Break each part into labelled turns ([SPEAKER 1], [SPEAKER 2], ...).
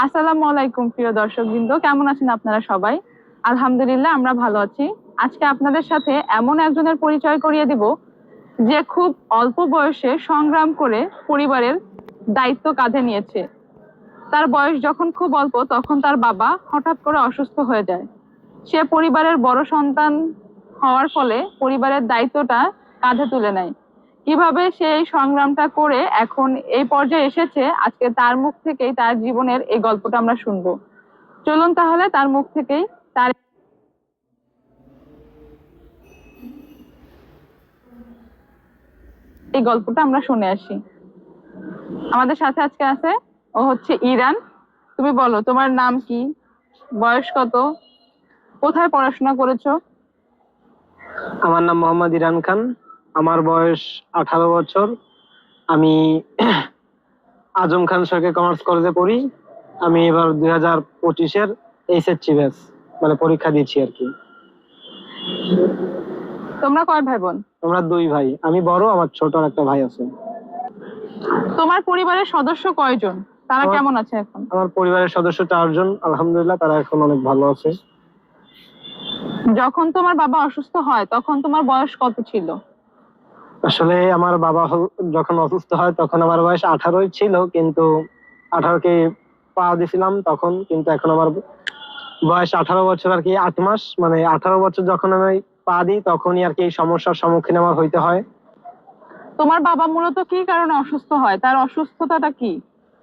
[SPEAKER 1] আসসালামু আলাইকুম প্রিয় দর্শকবৃন্দ, কেমন আছেন আপনারা সবাই? আলহামদুলিল্লাহ, আমরা ভালো আছি। আজকে আপনাদের সাথে এমন একজনের পরিচয় করিয়ে দিব যে খুব অল্প বয়সে সংগ্রাম করে পরিবারের দায়িত্ব কাঁধে নিয়েছে। তার বয়স যখন খুব অল্প তখন তার বাবা হঠাৎ করে অসুস্থ হয়ে যায়। সে পরিবারের বড় সন্তান হওয়ার ফলে পরিবারের দায়িত্বটা কাঁধে তুলে নেয়। কিভাবে সে এই সংগ্রামটা করে এখন এই পর্যায়ে এসেছে, আজকে তার মুখ থেকেই তার জীবনের এই গল্পটা আমরা শুনবো। চলুন তাহলে তার মুখ থেকেই তার এই গল্পটা আমরা শুনে আসি। আমাদের সাথে আজকে আছে, ও হচ্ছে ইরান। তুমি বলো, তোমার নাম কি, বয়স কত, কোথায় পড়াশোনা করেছো?
[SPEAKER 2] আমার নাম মোহাম্মদ ইরান খান। আমার বয়স 18 বছর। আমি আজম খান সরকারি কমার্স কলেজে পড়ি। আমি এবার 2025-এর এইচএসসি ব্যাচ মানে পরীক্ষা দিচ্ছি আর কি।
[SPEAKER 1] তোমরা কয় ভাই বোন?
[SPEAKER 2] আমরা দুই ভাই, আমি বড়, আমার ছোট আর একটা ভাই আছে।
[SPEAKER 1] তোমার পরিবারের সদস্য কয়জন? তারা
[SPEAKER 2] আমার
[SPEAKER 1] কেমন আছে এখন?
[SPEAKER 2] আমার পরিবারের সদস্য 4 জন, আলহামদুলিল্লাহ তারা এখন অনেক ভালো আছে।
[SPEAKER 1] যখন তোমার বাবা অসুস্থ হয় তখন তোমার বয়স কত ছিল?
[SPEAKER 2] আসলে আমার বাবা যখন অসুস্থ হয় তখন আমার বয়স 18ই ছিল, কিন্তু 18কে পা দিছিলাম তখন, কিন্তু এখন আমার বয়স 18 বছর আর কি 8 মাস। মানে 18 বছর যখন আমি পা দিই তখনই আর কি এই সমস্যার সম্মুখীন আমার হইতে হয়।
[SPEAKER 1] তোমার বাবা মূলত কি কারণে অসুস্থ হয়, তার অসুস্থতাটা কি?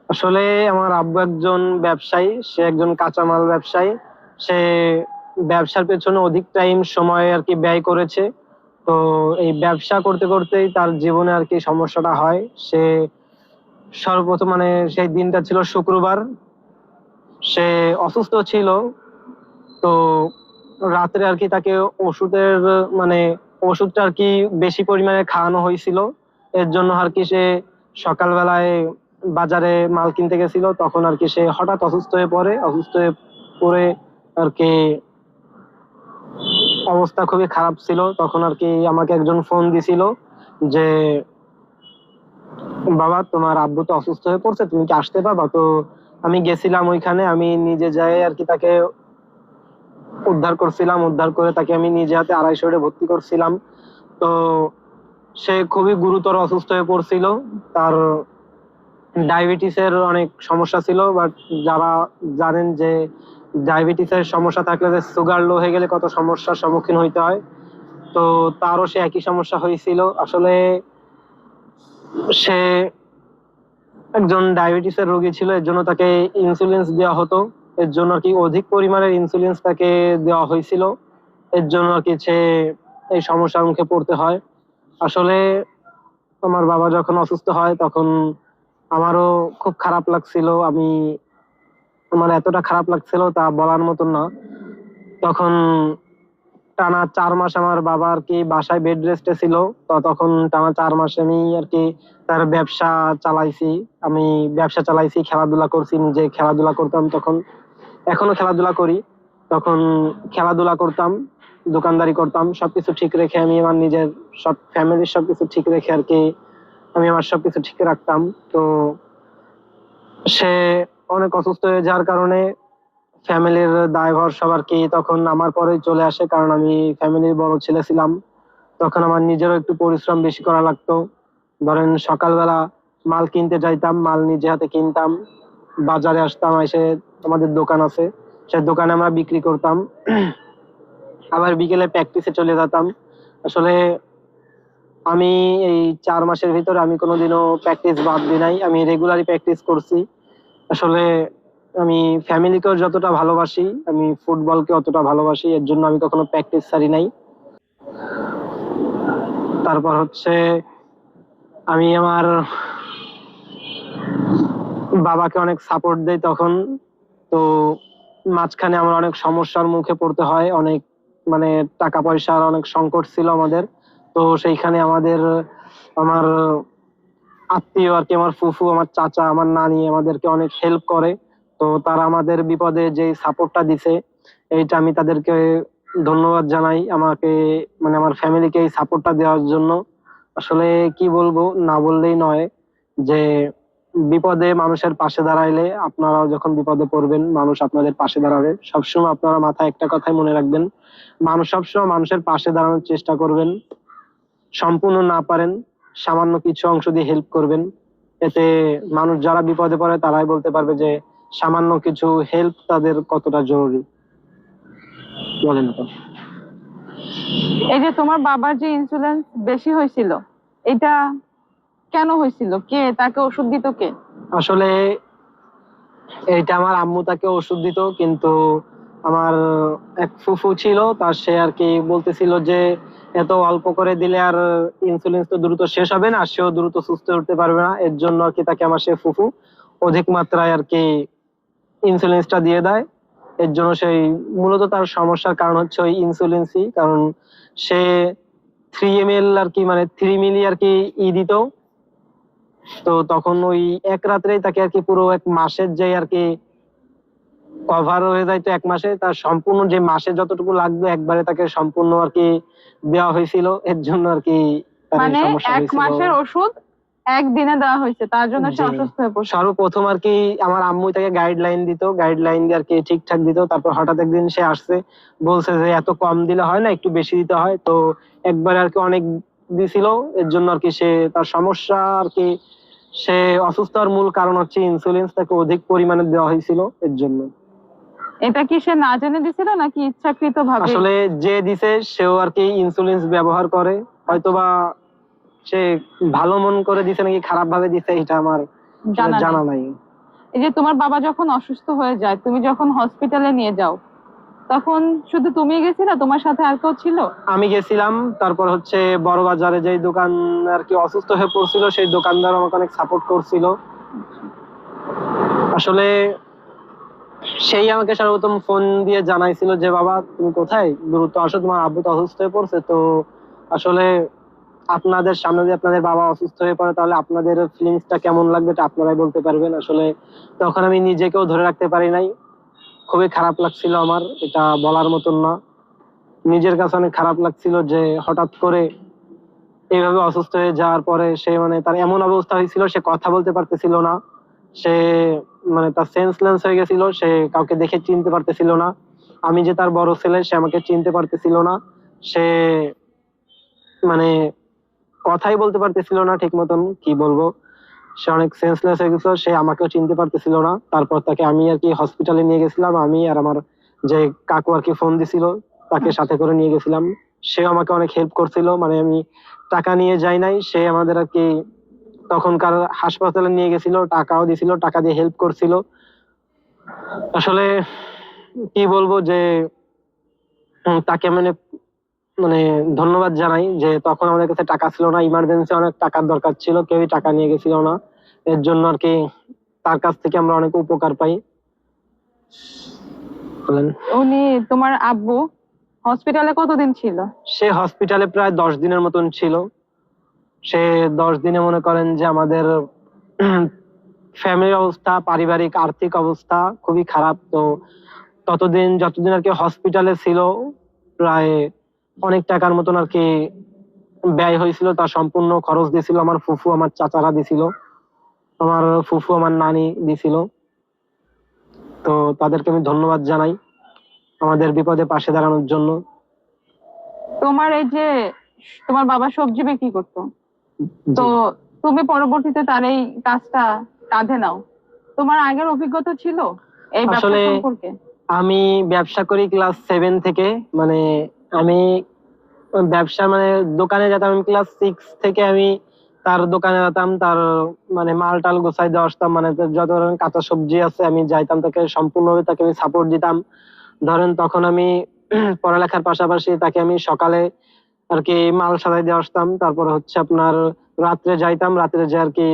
[SPEAKER 2] আসলে আমার আব্বু একজন ব্যবসায়ী, সে একজন কাঁচামাল ব্যবসায়ী। সে ব্যবসার পেছনে অধিক টাইম সময় আর কি ব্যয় করেছে। তো এই ব্যবসা করতে করতেই তার জীবনে আর কি সমস্যাটা হয়। সে সর্বপ্রথম মানে সেই দিনটা ছিল শুক্রবার, সে অসুস্থ ছিল। তো রাত্রে আর কি তাকে ওষুধের মানে ওষুধটা আর কি বেশি পরিমাণে খাওয়ানো হয়েছিল। এর জন্য আর কি সে সকালবেলায় বাজারে মাল কিনতে গেছিল, তখন আর কি সে হঠাৎ অসুস্থ হয়ে পড়ে। অসুস্থ হয়ে পড়ে আর কি অবস্থা খুবই খারাপ ছিল। তখন আর কি আমাকে একজন ফোন দিছিল যে, বাবা তোমার আব্বু তো অসুস্থ হয়ে পড়ছে, তুমি কি আসতে পারবা? তো আমি গেছিলাম ওইখানে, আমি নিজে যাই আর কি তাকে উদ্ধার করছিলাম। উদ্ধার করে তাকে আমি নিজে হাতে 250 ভর্তি করছিলাম। তো সে খুবই গুরুতর অসুস্থ হয়ে পড়ছিল। তার ডায়াবেটিসের অনেক সমস্যা ছিল, বাট যারা জানেন যে ডায়াবেটিসের সমস্যা থাকলে যে সুগার লো হয়ে গেলে কত সমস্যার সম্মুখীন হইতে হয়, তো তারও সে একই সমস্যা হয়েছিল। আসলে সে একজন ডায়াবেটিসের রোগী ছিল, এর জন্য তাকে ইনসুলিন দেওয়া হতো। এর জন্য আর কি অধিক পরিমাণের ইনসুলিন তাকে দেওয়া হয়েছিল। এর জন্য আর কি সে এই সমস্যার মুখে পড়তে হয়। আসলে আমার বাবা যখন অসুস্থ হয় তখন আমারও খুব খারাপ লাগছিল। আমার এতটা খারাপ লাগছিল তা বলার মতন না। তখন টানা 4 মাস আমার বাবা আর কি বাসায় বেড রেস্টে ছিল। তো তখন টানা 4 মাস আমি আর কি তার ব্যবসা চালাইছি। আমি ব্যবসা চালাইছি, খেলাধুলা করছি, নিজে খেলাধুলা করতাম তখন, এখনো খেলাধুলা করি। তখন খেলাধুলা করতাম, দোকানদারি করতাম, সবকিছু ঠিক রেখে আমি আমার নিজের সব ফ্যামিলির সবকিছু ঠিক রেখে আর কি আমি আমার সবকিছু ঠিক রাখতাম। তো সে অনেক অসুস্থ হয়ে যাওয়ার কারণে ফ্যামিলির দায়ভার সব আর কি তখন আমার পরেই চলে আসে, কারণ আমি ফ্যামিলির বড় ছেলে ছিলাম। তখন আমার নিজেরও একটু পরিশ্রম বেশি করা লাগতো। ধরেন সকালবেলা মাল কিনতে যাইতাম, মাল নিজে হাতে কিনতাম, বাজারে আসতাম, এসে আমাদের দোকান আছে, সে দোকানে আমরা বিক্রি করতাম। আবার বিকেলে প্র্যাকটিসে চলে যেতাম। আসলে আমি এই 4 মাসের ভিতরে আমি কোনোদিনও প্র্যাকটিস বাদ দিই নাই, আমি রেগুলারই প্র্যাকটিস করছি। আসলে আমি ফ্যামিলিকেও যতটা ভালোবাসি, আমি ফুটবলকে অতটা ভালোবাসি, এর জন্য আমি কখনো প্র্যাকটিস ছাড়ি নাই। তারপর হচ্ছে আমি আমার বাবাকে অনেক সাপোর্ট দেই তখন। তো মাঝখানে আমার অনেক সমস্যার মুখে পড়তে হয়, অনেক মানে টাকা পয়সার অনেক সংকট ছিল আমাদের। তো সেইখানে আমার আত্মীয় আর কি, আমার ফুফু, আমার চাচা, আমার নানি আমাদেরকে অনেক হেল্প করে। তো তারা আমাদের বিপদে যে সাপোর্টটা দিছে, এইটা আমি তাদেরকে ধন্যবাদ জানাই, আমাকে মানে আমার ফ্যামিলিকে এই সাপোর্টটা দেওয়ার জন্য। আসলে কি বলবো, না বললেই নয় যে বিপদে মানুষের পাশে দাঁড়াইলে, আপনারাও যখন বিপদে পড়বেন মানুষ আপনাদের পাশে দাঁড়াবে। সবসময় আপনারা মাথায় একটা কথাই মনে রাখবেন, মানুষ সবসময় মানুষের পাশে দাঁড়ানোর চেষ্টা করবেন। সম্পূর্ণ না পারেন সামান্য কিছু অংশ দিয়ে হেল্প করবেন। এতে মানুষ যারা বিপদে পড়ে তারাই বলতে পারবে যে সামান্য কিছু হেল্প তাদের কতটা জরুরি। বলেন তো।
[SPEAKER 1] এই যে তোমার বাবার যে ইন্সুরেন্স বেশি হয়েছিল, এটা কেন হয়েছিল? কে তাকে ওষুধ দিত কে?
[SPEAKER 2] আসলে এইটা আমার আম্মু তাকে ওষুধ দিত, কিন্তু আমার এক ফুফু ছিল, তার সে আর কি বলতেছিল যে এত অল্প করে দিলে আর ইনসুলিন তো দ্রুত শেষ হবে না, সেও দ্রুত সুস্থ হয়ে উঠতে পারবে না। এর জন্য আর কি তাকে আমার সে ফুফু অধিক মাত্রায় আর কি ইনসুলিনসটা দিয়ে দেয়। এর জন্য সেই মূলত তার সমস্যার কারণ হচ্ছে ওই ইনসুলিনসই, কারণ সে 3 ml আর কি, মানে 3 মিলি আর কি দিত। তো তখন ওই এক রাত্রেই তাকে আর কি পুরো এক মাসের যে আর কি কভার হয়ে যাইতো, এক মাসে তার সম্পূর্ণ যে মাসে যতটুকু লাগবে একবারে তাকে সম্পূর্ণ আর কি দেওয়া হয়েছিল। এর জন্য আর কি তার এই
[SPEAKER 1] মানে
[SPEAKER 2] সমস্যা
[SPEAKER 1] এক
[SPEAKER 2] হয়েছিল।
[SPEAKER 1] মাসের ওষুধ একদিনে দেওয়া হয়েছে, তার জন্য সে
[SPEAKER 2] জি।
[SPEAKER 1] অসুস্থ হয়ে পড়ছে।
[SPEAKER 2] সর্বপ্রথম আর কি আমার আম্মু তাকে গাইডলাইন দিত, গাইডলাইন দিয়ে আর কি ঠিকঠাক দিত। তারপর হঠাৎ একদিন সে আসছে, বলছে যে এত কম দিলে হয় না, একটু বেশি দিতে হয়। তো একবারে আর কি অনেক দিছিল। এর জন্য আর কি সে তার সমস্যা আর কি, সে অসুস্থ হওয়ার মূল কারণ হচ্ছে ইনসুলিন, তাকে অধিক পরিমাণে দেওয়া হয়েছিল এর জন্য।
[SPEAKER 1] এটা কি সে না জেনে দিছিল নাকি ইচ্ছাকৃত ভাবে?
[SPEAKER 2] আসলে যে দিছে সেও আর কি ইনসুলিন ব্যবহার করে, হয়তোবা সে ভালো মন করে দিছে নাকি খারাপ ভাবে দিছে এটা আমার
[SPEAKER 1] জানা নেই।
[SPEAKER 2] জানা নাই।
[SPEAKER 1] এই যে তোমার বাবা যখন অসুস্থ হয়ে যায়, তুমি যখন হসপিটালে নিয়ে যাও, তখন শুধু তুমি গেছিলা, তোমার সাথে আর কেউ ছিল?
[SPEAKER 2] আমি গেছিলাম, তারপর হচ্ছে বড় বাজারে যেই দোকান আর কি অসুস্থ হয়ে পড়ছিল সেই দোকানদার আমাকে অনেক সাপোর্ট করছিল। আসলে সেই আমাকে সর্বপ্রথম ফোন দিয়ে জানাইছিল যে বাবা তুমি কোথায়, দ্রুত আসো, তোমার আব্বু তো অসুস্থ হয়ে পড়ছে। তো আসলে আপনাদের সামনে যদি আপনাদের বাবা অসুস্থ হয়ে পড়ে তাহলে আপনাদের ফিলিংসটা কেমন লাগবে এটা আপনারাই বলতে পারবেন। আসলে তখন আমি নিজেকেও ধরে রাখতে পারি নাই, খুবই খারাপ লাগছিল আমার, এটা বলার মতন না। নিজের কাছে অনেক খারাপ লাগছিল যে হঠাৎ করে এইভাবে অসুস্থ হয়ে যাওয়ার পরে সে, মানে তার এমন অবস্থা হয়েছিল সে কথা বলতে পারতেছিল না, সে মানে তার সেন্সলেস হয়ে গেছিল, সে কাউকে দেখে চিনতে পারতেছিল না। আমি যে তার বড় ছেলে সে আমাকে চিনতে পারতেছিল না, সে মানে কথাই বলতে পারতেছিল না ঠিক মতন, কি বলবো, সে অনেক সেন্সলেস হয়ে গেছিল, সে আমাকেও চিনতে পারতেছিল না। তারপর তাকে আমি আর কি হসপিটালে নিয়ে গেছিলাম, আমি আর আমার যে কাকু আর কি ফোন দিছিল তাকে সাথে করে নিয়ে গেছিলাম। সে আমাকে অনেক হেল্প করছিল, মানে আমি টাকা নিয়ে যাই নাই, সে আমাদের আর কি তখনকার হাসপাতালে নিয়ে গেছিল, টাকাও দিছিল, টাকা দিয়ে হেল্প করছিল। আসলে কি বলবো যে তাকে মানে মানে ধন্যবাদ জানাই যে তখন আমাদের কাছে টাকা ছিল না, ইমার্জেন্সি অনেক টাকার দরকার ছিল, কেউই টাকা নিয়ে গেছিল না। এর জন্য আর কি তার কাছ থেকে আমরা অনেক উপকার পাই। বলেন।
[SPEAKER 1] উনি, তোমার আব্বু হসপিটালে কতদিন ছিল?
[SPEAKER 2] সে হসপিটালে প্রায় 10 দিনের মতন ছিল। সে 10 দিনে মনে করেন যে আমাদের ফ্যামিলির অবস্থা, পারিবারিক আর্থিক অবস্থা খুবই খারাপ। তো ততদিন যতদিন আর কি হসপিটালে ছিল প্রায় অনেক টাকার মতন আর কি ব্যয় হয়েছিল, তার সম্পূর্ণ খরচ দিছিল আমার ফুফু, আমার চাচারা দিছিল, আমার ফুফু আমার নানি দিছিল। তো তাদেরকে আমি ধন্যবাদ জানাই আমাদের বিপদে পাশে দাঁড়ানোর জন্য।
[SPEAKER 1] তোমার এই যে তোমার বাবা সবজি বিক্রি করতো, তো
[SPEAKER 2] জি।
[SPEAKER 1] তুমি পরবর্তীতে তার এই কাজটা কাঁধে নাও। তোমার আগের অভিজ্ঞতা ছিল এই ব্যবসা
[SPEAKER 2] আসলে
[SPEAKER 1] সম্পর্কে?
[SPEAKER 2] আমি ব্যবসা করি ক্লাস 7 থেকে, মানে আমি ব্যবসা মানে দোকানে যেতাম, আমি ক্লাস 6 থেকে আমি তার দোকানে যেতাম, তার মানে মাল টাল গোছাই দিয়ে আসতাম, মানে তার যত ধরনের কাঁচা সবজি আছে আমি যাইতাম, তাকে সম্পূর্ণভাবে তাকে আমি সাপোর্ট দিতাম। ধরেন তখন আমি পড়ালেখার পাশাপাশি তাকে আমি সকালে আর কি মাল সাজাই দিয়ে আসতাম, তারপরে হচ্ছে আপনার রাত্রে যাইতাম, রাত্রে যে আর কি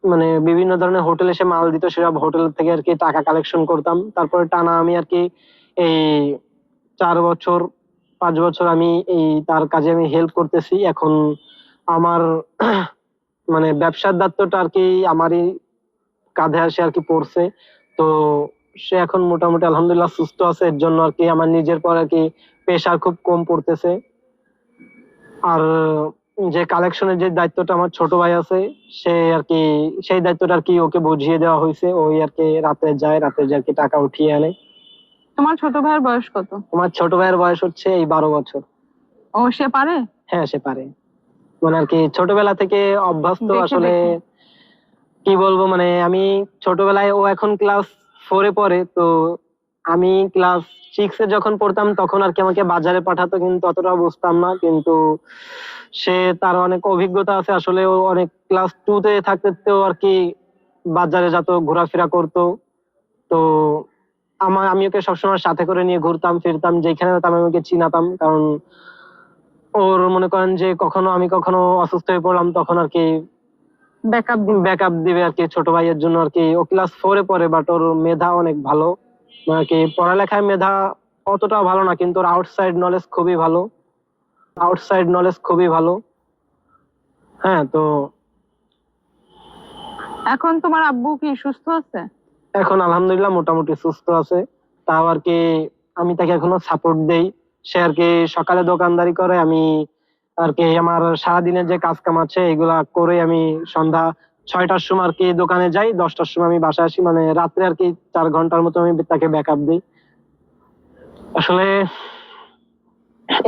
[SPEAKER 2] মানে বিভিন্ন ধরনের হোটেলে সে মাল দিত, সেসব হোটেল থেকে আর কি টাকা কালেকশন করতাম। তারপরে টানা আমি আর কি এই 4 বছর 5 বছর আমি এই তার কাজে আমি হেল্প করতেছি। এখন আমার মানে ব্যবসার দায়িত্বটা আর কি আমারই কাঁধে আসে আর কি পড়ছে। তো সে এখন মোটামুটি আলহামদুলিল্লাহ সুস্থ আছে, এর জন্য আর কি আমার নিজের পর আর কি প্রেশার খুব কম পড়তেছে। আর যে কালেকশনের যে দায়িত্বটা আমার ছোট ভাই আছে, সে আর কি সেই দায়িত্বটা আর কি ওকে বুঝিয়ে দেওয়া হয়েছে। ওই আর কি রাতে যায় আর কি টাকা উঠিয়ে আনে।
[SPEAKER 1] তোমার ছোট ভাইয়ের বয়স কত?
[SPEAKER 2] আমার ছোট ভাইয়ের বয়স হচ্ছে এই 12 বছর।
[SPEAKER 1] ও, সে পারে?
[SPEAKER 2] হ্যাঁ, সে পারে। মানে আর কি ছোটবেলা থেকে অভ্যস্ত
[SPEAKER 1] দেখে
[SPEAKER 2] আসলে।
[SPEAKER 1] দেখে।
[SPEAKER 2] কি বলবো, মানে আমি ছোটবেলায়, ও এখন ক্লাস 4-এ পড়ে, তো আমি ক্লাস 6-এ যখন পড়তাম তখন আর কি আমাকে বাজারে পাঠাতো, কিন্তু অতটা বুঝতাম না। কিন্তু তার অনেক অভিজ্ঞতা আছে আসলে। ও অনেক ক্লাস 2-তে থাকতেও আর কি বাজারে যেত, ঘোরাফেরা করতো। তো আমি ওকে সবসময় সাথে করে নিয়ে ঘুরতাম ফিরতাম, যেখানে যেতাম আমি ওকে চিনাতাম। কারণ ওর মনে করেন যে আমি কখনো অসুস্থ হয়ে পড়লাম তখন আর কি
[SPEAKER 1] ব্যাকআপ দিবে।
[SPEAKER 2] ব্যাকআপ দিবে আর কি, ছোট ভাইয়ের জন্য আর কি। ও ক্লাস 4-এ পড়ে, বাট ওর মেধা অনেক ভালো। মানে কি পড়ালেখায় মেধা অতটা ভালো না, কিন্তু ওর আউটসাইড নলেজ খুবই ভালো। হ্যাঁ, তো
[SPEAKER 1] এখন তোমার আব্বু কি সুস্থ আছে?
[SPEAKER 2] এখন আলহামদুলিল্লাহ মোটামুটি সুস্থ আছে। তাও আর কি আমি তাকে এখনো সাপোর্ট দেই। সে আর কি সকালে দোকানদারি করে, আমি আর কি আমার সারাদিনের যে কাজ কাম আছে এগুলা করে আমি সন্ধ্যা 6টার সময় আর কি দোকানে যাই, 10টার সময় আমি বাসায় আসি। মানে রাত্রে আর কি 4 ঘন্টার মতো আমি তাকে ব্যাকআপ দিই। আসলে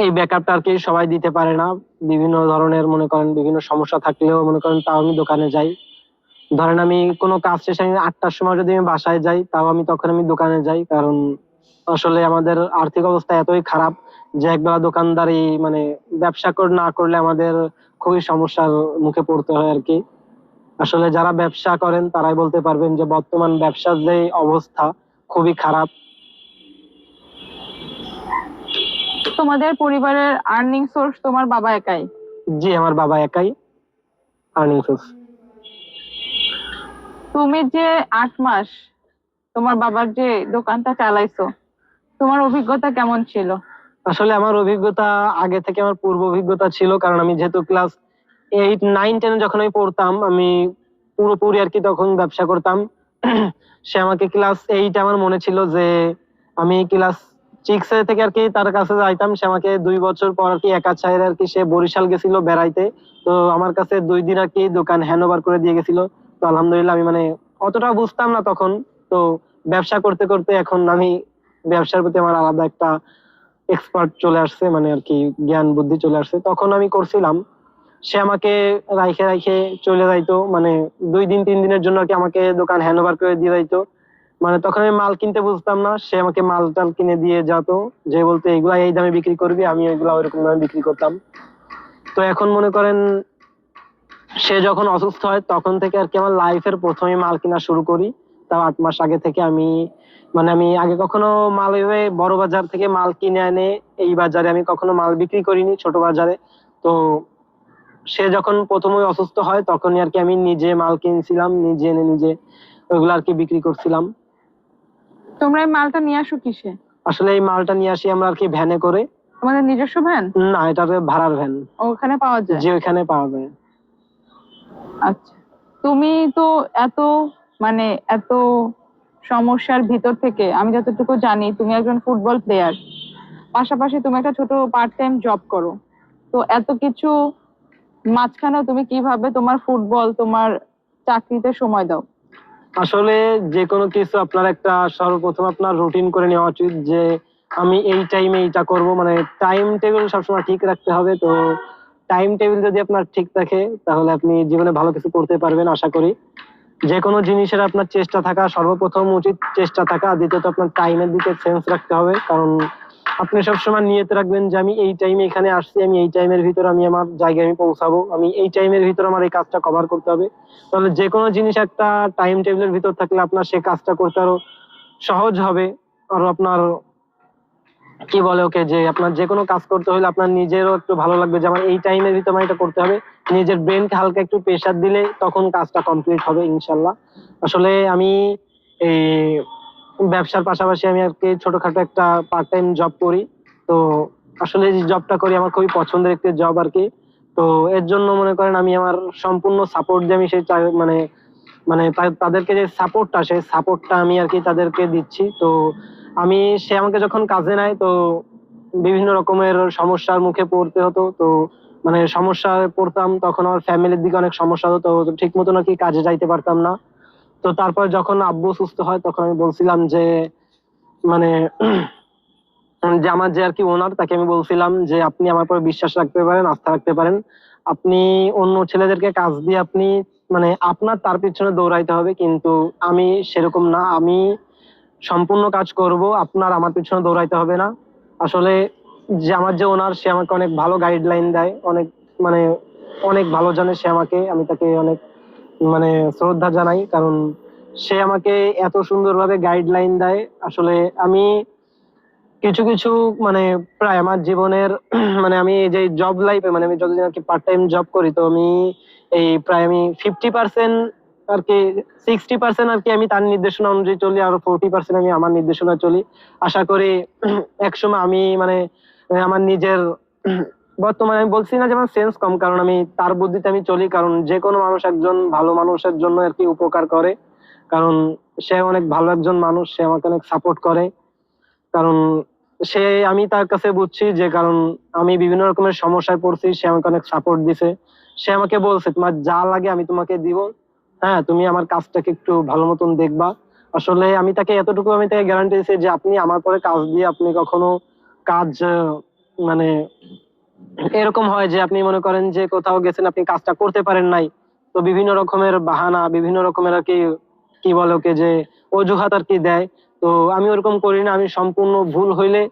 [SPEAKER 2] এই ব্যাকআপটা আর কি সবাই দিতে পারে না। বিভিন্ন ধরনের মনে করেন বিভিন্ন সমস্যা থাকলেও মনে করেন তাও আমি দোকানে যাই। ধরেন আমি কোনো কাজ শেষে 8টার সময় যদি আমি বাসায় যাই, তাও তখন আমি দোকানে যাই। কারণ আসলে আমাদের আর্থিক অবস্থা এতই খারাপ যে একবেলা দোকানদারি মানে ব্যবসা না করলে আমাদের খুবই সমস্যার মুখে পড়তে হয় আর কি। আসলে যারা ব্যবসা করেন তারাই বলতে পারবেন যে বর্তমান ব্যবসার যে অবস্থা খুবই খারাপ।
[SPEAKER 1] তোমাদের পরিবারের আর্নিং সোর্স তোমার বাবা একাই?
[SPEAKER 2] জি, আমার বাবা একাই আর্নিং সোর্স।
[SPEAKER 1] তুমি যে 8 মাস তোমার বাবার যে দোকানটা চালাইছো, তোমার অভিজ্ঞতা কেমন ছিল?
[SPEAKER 2] আসলে আমার অভিজ্ঞতা আগে থেকে আমার পূর্ব অভিজ্ঞতা ছিল, কারণ আমি যেহেতু ক্লাস 8, 9, 10 যখন আমি পড়তাম, আমি পুরোপুরি আর কি তখন ব্যবসা করতাম। সে আমাকে ক্লাস 8 আমার মনে ছিল যে আমি ক্লাস 6 থেকে আর কি তার কাছে যাইতাম। সে আমাকে 2 বছর পর আর কি একা ছাইরে আর কি সে বরিশাল গেছিল বেড়াইতে। তো আমার কাছে 2 দিন আর কি দোকান হ্যান্ড ওভার করে দিয়ে গেছিল। তো আলহামদুলিল্লাহ আমি মানে অতটা বুঝতাম না তখন। তো ব্যবসা করতে করতে এখন আমি ব্যবসার প্রতি আমার আলাদা একটা এক্সপার্ট চলে আসছে, মানে আর কি জ্ঞান বুদ্ধি চলে আসছে। তখন আমি করছিলাম, সে আমাকে রাইখে রাইখে চলে যাইতো। মানে 2 দিন 3 দিনের জন্য আর কি আমাকে দোকান হ্যান্ড ওভার করে দিয়ে যাইতো। মানে তখন আমি মাল কিনতে বুঝতাম না, সে আমাকে মাল টাল কিনে দিয়ে যেত। যে বলতে এগুলা এই দামে বিক্রি করবি, আমি এগুলা ওইরকম দামে বিক্রি করতাম। তো এখন মনে করেন সে যখন অসুস্থ হয় তখন থেকে আর কি আমার লাইফের প্রথমে মাল কিনা শুরু করি। তাও 8 মাস আগে থেকে আমি আগে কখনো মাল এভাবে বড় বাজার থেকে মাল কিনে এনে এই বাজারে আমি কখনো মাল বিক্রি করিনি, ছোট বাজারে। তো সে যখন প্রথমে অসুস্থ হয় তখনই আর কি আমি নিজে মাল কিনছিলাম, নিজে এনে নিজে ওইগুলো আর কি বিক্রি করছিলাম।
[SPEAKER 1] তোমরা এই মালটা নিয়ে আসো কিসে?
[SPEAKER 2] আসলে এই মালটা নিয়ে আসি আমরা আর কি ভ্যানে করে।
[SPEAKER 1] তোমাদের নিজস্ব ভ্যান?
[SPEAKER 2] না, এটা ভাড়ার ভ্যান।
[SPEAKER 1] ওখানে পাওয়া যায়?
[SPEAKER 2] যে ওইখানে পাওয়া যায়।
[SPEAKER 1] আচ্ছা। তুমি তো এত মানে এত সমস্যার ভিতর থেকে, আমি যতটুকু জানি তুমি একজন ফুটবল প্লেয়ার, পাশাপাশি তুমি একটা ছোট পার্ট টাইম জব করো। তো এত কিছু মাঝখানেও তুমি কিভাবে তোমার ফুটবল, তোমার চাকরিতে সময় দাও?
[SPEAKER 2] আসলে যে কোনো কিছু আপনার একটা সর্বপ্রথম আপনার রুটিন করে নেওয়া উচিত যে আমি এই টাইমে এইটা করব। মানে টাইম টেবিল সবসময় ঠিক রাখতে হবে। তো টাইম টেবিল যদি আপনার ঠিক থাকে তাহলে আপনি জীবনে ভালো কিছু করতে পারবেন আশা করি। যে কোনো জিনিসের আপনার চেষ্টা থাকা সর্বপ্রথম উচিত, চেষ্টা থাকা। আর দ্বিতীয়ত আপনার টাইমের দিকে সেন্স রাখতে হবে। কারণ আপনি সবসময় নিয়ত রাখবেন যে আমি এই টাইমে এখানে আসছি, আমি এই টাইমের ভিতর আমি আমার জায়গায় আমি পৌঁছাবো, আমি এই টাইমের ভিতর আমার এই কাজটা কভার করতে হবে। তাহলে যে কোনো জিনিস একটা টাইম টেবিলের ভিতর থাকলে আপনার সেই কাজটা করতে আরো সহজ হবে। আর আপনার কি বলে ওকে, যে আপনার যে কোনো কাজ করতে হলে আপনার নিজেরও একটু ভালো লাগবে যে আমার এই টাইমের ভিতর আমার এটা করতে হবে। নিজের ব্রেনকে হালকা একটু প্রেসার দিলে তখন কাজটা কমপ্লিট হবে ইনশাল্লাহ। আসলে আমি এই ব্যবসার পাশাপাশি আমি আর কি ছোটখাটো একটা পার্ট টাইম জব করি। তো আসলে যে জবটা করি আমার খুবই পছন্দের একটি জব আর কি। তো এর জন্য মনে করেন আমি আমার সম্পূর্ণ সাপোর্ট দিয়ে আমি মানে মানে তাদেরকে যে সাপোর্টটা, সেই সাপোর্টটা আমি আর কি তাদেরকে দিচ্ছি। তো সে আমাকে যখন কাজে নেয় তো বিভিন্ন রকমের সমস্যার মুখে পড়তে হতো। তো মানে সমস্যায় পড়তাম, তখন আমার ফ্যামিলির দিকে অনেক সমস্যা হতো, তো ঠিক মতো নাকি কাজে যাইতে পারতাম না। তো তারপর যখন আব্বু সুস্থ হয় তখন আমি বলছিলাম যে মানে যে আমার যে আর কি ওনার, তাকে আমি বলছিলাম যে আপনি আমার উপর বিশ্বাস রাখতে পারেন, আস্থা রাখতে পারেন। আপনি অন্য ছেলেদেরকে কাজ দিয়ে আপনি মানে আপনার তার পিছনে দৌড়াইতে হবে, কিন্তু আমি সেরকম না, আমি সম্পূর্ণ কাজ করব, আপনার আমার পিছনে দৌড়াইতে হবে না। আসলে যে আমার যে ওনার, সে আমাকে অনেক ভালো গাইডলাইন দেয়, অনেক মানে অনেক ভালো জানে সে আমাকে, আমি তাকে অনেক মানে শ্রদ্ধা জানাই, কারণ সে আমাকে এত সুন্দরভাবে গাইডলাইন দেয়। আসলে আমি কিছু কিছু মানে প্রায় আমার জীবনের মানে আমি এই যে জব লাইফে মানে আমি যতদিন আর কি পার্ট টাইম জব করি, তো আমি এই প্রায় আমি 50% আর কি, 60% আর কি আমি তার নির্দেশনা অনুযায়ী চলি, আর 40% আমি আমার নির্দেশনা চলি। আশা করি একসময় আমি মানে আমার নিজের বর্তমানে আমি বলছি না যে আমার সেন্স কম, কারণ আমি তার বুদ্ধিতে আমি চলি, কারণ যে কোনো মানুষ একজন ভালো মানুষের জন্য আর কি উপকার করে, কারণ সে অনেক ভালো একজন মানুষ, সে আমাকে অনেক সাপোর্ট করে। কারণ সে, আমি তার কাছে বুঝছি যে কারণ আমি বিভিন্ন রকমের সমস্যায় পড়ছি, সে আমাকে অনেক সাপোর্ট দিছে। সে আমাকে বলছে তোমার যা লাগে আমি তোমাকে দিব, হ্যাঁ তুমি আমার কাজটাকে একটু ভালো মতন দেখবা। আসলে আমি তাকে এতটুকু আমি তাকে গ্যারান্টি দিয়েছি যে আপনি আমার পরে কাজ দিয়ে আপনি কখনো কাজ মানে এরকম হয় যে আপনি মনে করেন যে কোথাও গেছেন, আপনি কাজটা করতে পারেন নাই, তো বিভিন্ন রকমের বাহানা, বিভিন্ন রকমের আর কি কি বলে ওকে যে অজুহাত আর কি দেয়। তো আমি ওরকম করি না, আমি সম্পূর্ণ ভুল হইলে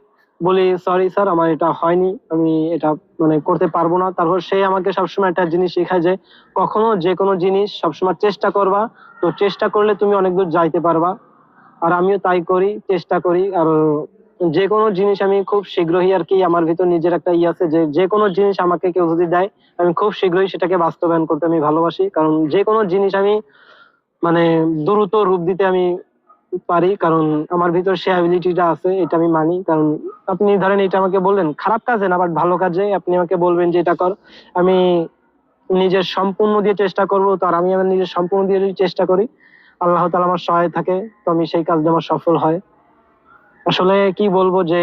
[SPEAKER 2] বলি সরি স্যার, আমার এটা হয়নি, আমি এটা মানে করতে পারবো না। তারপর সে আমাকে সবসময় একটা জিনিস শেখায় যে কখনো যে কোনো জিনিস সবসময় চেষ্টা করবা, তো চেষ্টা করলে তুমি অনেক দূর যাইতে পারবা। আর আমিও তাই করি, চেষ্টা করি। আর যে কোনো জিনিস আমি খুব শীঘ্রই আর কি, আমার ভিতর নিজের একটা ই আছে যে যে কোনো জিনিস আমাকে কেউ যদি দেয়, আমি খুব শীঘ্রই সেটাকে বাস্তবায়ন করতে আমি ভালোবাসি, কারণ যে কোনো জিনিস আমি মানে দ্রুত রূপ দিতে আমি পারি, কারণ আমার ভিতর সে অ্যাবিলিটিটা আছে, এটা আমি মানি। কারণ আপনি ধরেন এটা আমাকে বললেন খারাপ কাজে না, বাট ভালো কাজে আপনি আমাকে বলবেন যে এটা কর, আমি নিজের সম্পূর্ণ দিয়ে চেষ্টা করবো। তো আর আমি আমার নিজের সম্পূর্ণ দিয়ে যদি চেষ্টা করি, আল্লাহ তাআলা আমার সহায় থাকে, তো আমি সেই কাজটা আমার সফল হয়। আসলে কি বলবো যে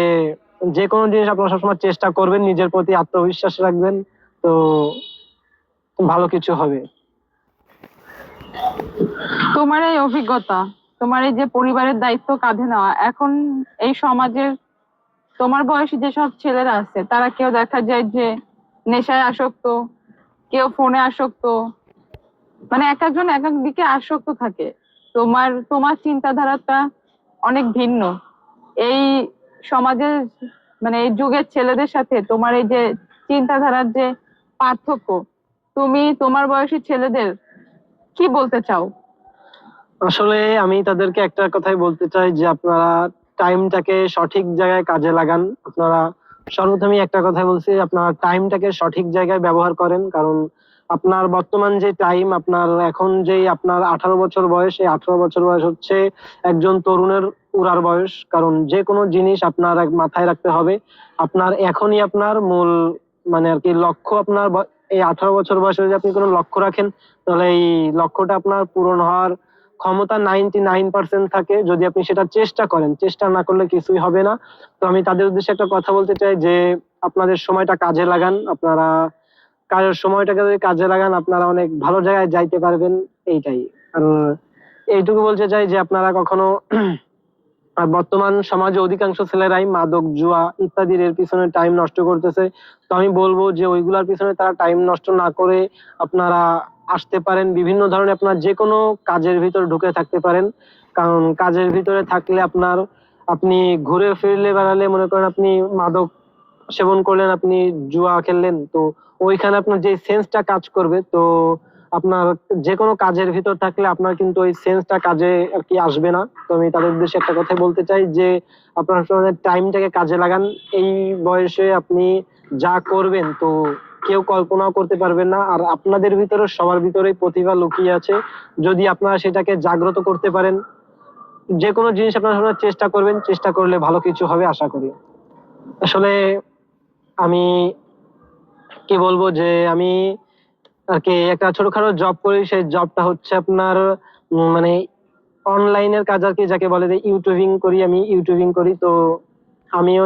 [SPEAKER 2] যে কোনো জিনিস আপনারা সবসময় চেষ্টা করবেন, নিজের প্রতি আত্মবিশ্বাস রাখবেন, তো ভালো কিছু হবে।
[SPEAKER 1] তোমার এই অভিজ্ঞতা, তোমার এই যে পরিবারের দায়িত্ব কাঁধে নেওয়া, এখন এই সমাজের তোমার বয়সী যেসব ছেলেরা আছে তারা কেউ দেখা যায় যে নেশায় আসক্ত, কেউ ফোনে আসক্ত, মানে এক একজন এক এক দিকে আসক্ত থাকে। তোমার চিন্তাধারাটা অনেক ভিন্ন। এই সমাজের মানে এই যুগের ছেলেদের সাথে তোমার এই যে চিন্তাধারার যে পার্থক্য, তুমি তোমার বয়সী ছেলেদের কি বলতে চাও?
[SPEAKER 2] আসলে আমি তাদেরকে একটা কথাই বলতে চাই যে আপনারা টাইমটাকে সঠিক জায়গায় কাজে লাগান। আপনারা সর্বপ্রথমে একটা কথাই বলছি, আপনারা টাইমটাকে সঠিক জায়গায় ব্যবহার করেন, কারণ আপনার বর্তমান যে টাইম, আপনার এখন যেই আপনার 18 বছর বয়স, এই 18 বছর বয়স হচ্ছে একজন তরুণের উড়ার বয়স। কারণ যে কোনো জিনিস আপনার মাথায় রাখতে হবে, আপনার এখনই আপনার মূল মানে আর কি লক্ষ্য, আপনার এই 18 বছর বয়সে যদি আপনি কোনো লক্ষ্য রাখেন, তাহলে এই লক্ষ্যটা আপনার পূরণ হওয়ার ক্ষমতা 99% থাকে, যদি আপনি সেটা চেষ্টা করেন। চেষ্টা না করলে কিছুই হবে না। তো আমি তাদের উদ্দেশ্যে একটা কথা বলতে চাই যে আপনাদের সময়টা কাজে লাগান, আপনারা কাজের সময়টাকে যদি কাজে লাগান, আপনারা অনেক ভালো জায়গায় যাইতে পারবেন, এইটাই। আর এইটুকু বলতে চাই যে আপনারা কখনো আর বর্তমান সমাজে অধিকাংশ ছেলেরাই মাদক, জুয়া ইত্যাদির এর পিছনে টাইম নষ্ট করতেছে। তো আমি বলবো যে ওইগুলার পিছনে তারা টাইম নষ্ট না করে আপনারা আসতে পারেন, বিভিন্ন ধরনের আপনার যে কোনো কাজের ভিতর ঢুকে থাকতে পারেন। কারণ কাজের ভিতরে থাকলে আপনার, আপনি ঘুরে ফিরলে বেড়ালে মনে করেন আপনি মাদক সেবন করলেন, আপনি জুয়া খেললেন, তো ওইখানে আপনার যে সেন্সটা কাজ করবে, তো আপনার যে কোনো কাজের ভিতর থাকলে আপনার কিন্তু ওই সেন্সটা কাজে আর কি আসবে না। তো আমি তাদের উদ্দেশ্যে একটা কথা বলতে চাই যে আপনার টাইমটাকে কাজে লাগান। এই বয়সে আপনি যা করবেন তো কেউ কল্পনাও করতে পারবেন না। আর আপনাদের ভিতরে সবার ভিতরেই প্রতিভা লুকিয়ে আছে, যদি আপনারা সেটাকে জাগ্রত করতে পারেন, যে কোনো জিনিস আপনারা সবসময় চেষ্টা করবেন, চেষ্টা করলে ভালো কিছু হবে আশা করি। আসলে আমি কি বলবো যে আমি আর কি একটা ছোটখাটো জব করি, সেই জবটা হচ্ছে আপনার মানে অনলাইনের কাজ আর কি, যাকে বলে যে ইউটিউবিং করি, আমি ইউটিউবিং করি। তো আমিও